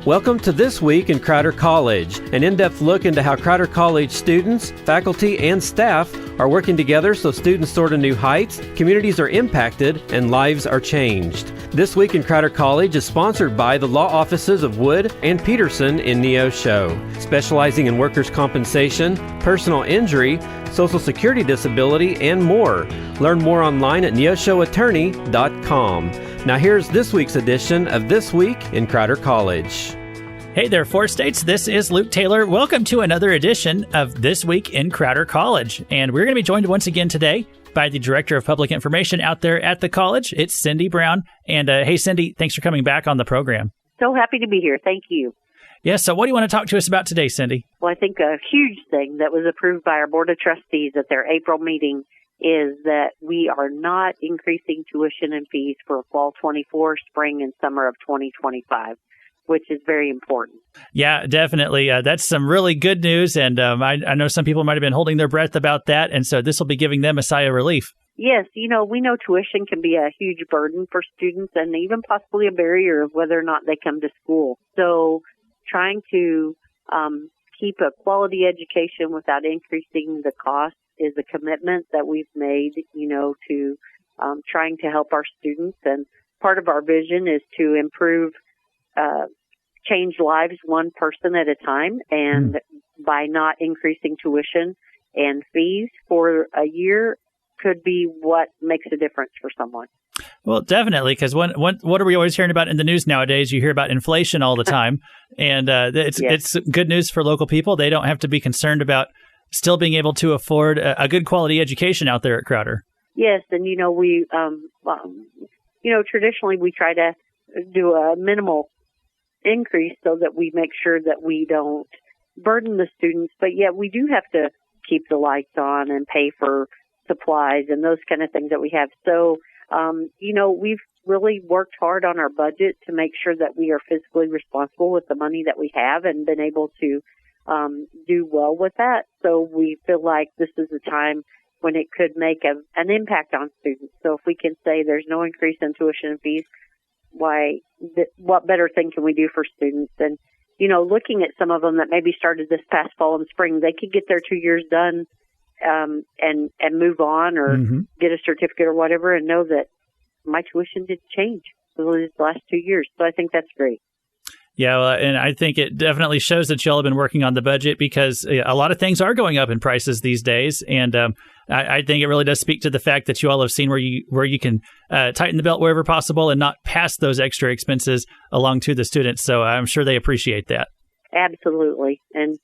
Welcome to This Week in Crowder College, an in-depth look into how Crowder College students, faculty, and staff are working together so students soar to new heights, communities are impacted, and lives are changed. This Week in Crowder College is sponsored by the law offices of Wood and Peterson in Neosho, specializing in workers' compensation, personal injury, Social Security disability, and more. Learn more online at neoshoattorney.com. Now here's this week's edition of This Week in Crowder College. Hey there, Four States. This is Luke Taylor. Welcome to another edition of This Week in Crowder College. And we're going to be joined once again today by the Director of Public Information out there at the college. It's Cindy Brown. And hey, Cindy, thanks for coming back on the program. So happy to be here. Thank you. Yeah, so what do you want to talk to us about today, Cindy? Well, I think a huge thing that was approved by our Board of Trustees at their April meeting is that we are not increasing tuition and fees for fall 24, spring, and summer of 2025, which is very important. Yeah, definitely. That's some really good news, and I know some people might have been holding their breath about that, and so this will be giving them a sigh of relief. Yes, we know tuition can be a huge burden for students and even possibly a barrier of whether or not they come to school. So trying to keep a quality education without increasing the cost is a commitment that we've made, to trying to help our students. And part of our vision is to improve, change lives one person at a time. And by not increasing tuition and fees for a year could be what makes a difference for someone. Well, definitely, because what are we always hearing about in the news nowadays? You hear about inflation all the time, and it's good news for local people. They don't have to be concerned about still being able to afford a good quality education out there at Crowder. Yes, and we traditionally we try to do a minimal increase so that we make sure that we don't burden the students, but yet we do have to keep the lights on and pay for supplies and those kind of things that we have. So we've really worked hard on our budget to make sure that we are fiscally responsible with the money that we have and been able to do well with that. So we feel like this is a time when it could make an impact on students. So if we can say there's no increase in tuition and fees, what better thing can we do for students? And, looking at some of them that maybe started this past fall and spring, they could get their 2 years done and move on or get a certificate or whatever and know that my tuition didn't change for these last 2 years. So I think that's great. Yeah, well, and I think it definitely shows that y'all have been working on the budget because a lot of things are going up in prices these days. And I think it really does speak to the fact that you all have seen where you can tighten the belt wherever possible and not pass those extra expenses along to the students. So I'm sure they appreciate that. Absolutely. And,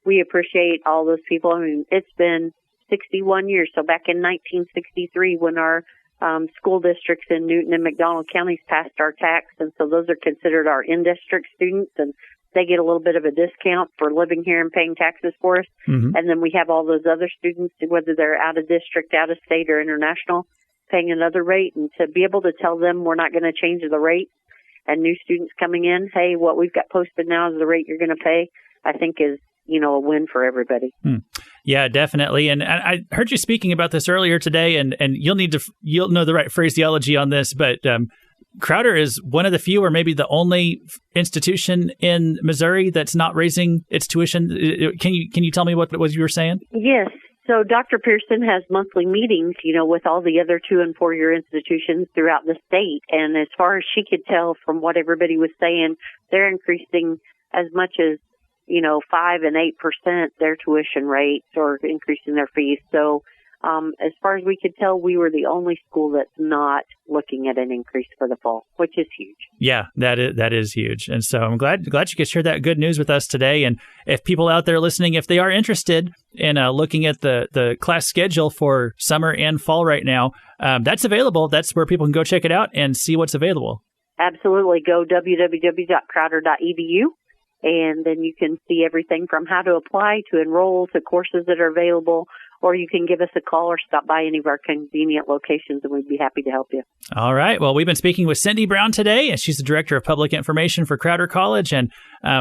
we appreciate all those people. I mean, it's been 61 years. So back in 1963, when our school districts in Newton and McDonald counties passed our tax, and so those are considered our in-district students, and they get a little bit of a discount for living here and paying taxes for us. And then we have all those other students, whether they're out of district, out of state, or international, paying another rate. And to be able to tell them we're not going to change the rate, and new students coming in, hey, what we've got posted now is the rate you're going to pay, I think is a win for everybody. Yeah, definitely. And I heard you speaking about this earlier today, and you'll know the right phraseology on this, but Crowder is one of the few or maybe the only institution in Missouri that's not raising its tuition. Can you tell me what it was you were saying? Yes. So Dr. Peterson has monthly meetings, with all the other 2- and 4-year institutions throughout the state. And as far as she could tell from what everybody was saying, they're increasing as much as 5 and 8% their tuition rates or increasing their fees. So as far as we could tell, we were the only school that's not looking at an increase for the fall, which is huge. Yeah, that is huge. And so I'm glad you could share that good news with us today. And if people out there listening, if they are interested in looking at the class schedule for summer and fall right now, that's available. That's where people can go check it out and see what's available. Absolutely. Go www.crowder.edu. And then you can see everything from how to apply to enroll to courses that are available, or you can give us a call or stop by any of our convenient locations, and we'd be happy to help you. All right. Well, we've been speaking with Cindy Brown today, and she's the Director of Public Information for Crowder College, and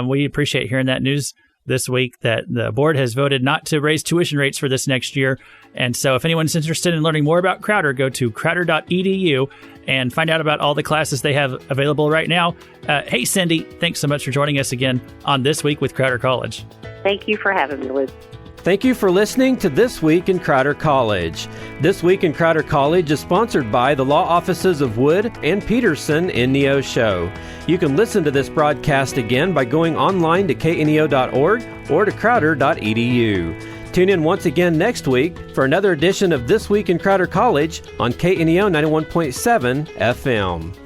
we appreciate hearing that news this week that the board has voted not to raise tuition rates for this next year. And so if anyone's interested in learning more about Crowder, go to crowder.edu and find out about all the classes they have available right now. Hey, Cindy, thanks so much for joining us again on This Week with Crowder College. Thank you for having me, Luke. Thank you for listening to This Week in Crowder College. This Week in Crowder College is sponsored by the law offices of Wood and Peterson in Neosho. You can listen to this broadcast again by going online to kneo.org or to crowder.edu. Tune in once again next week for another edition of This Week in Crowder College on KNEO 91.7 FM.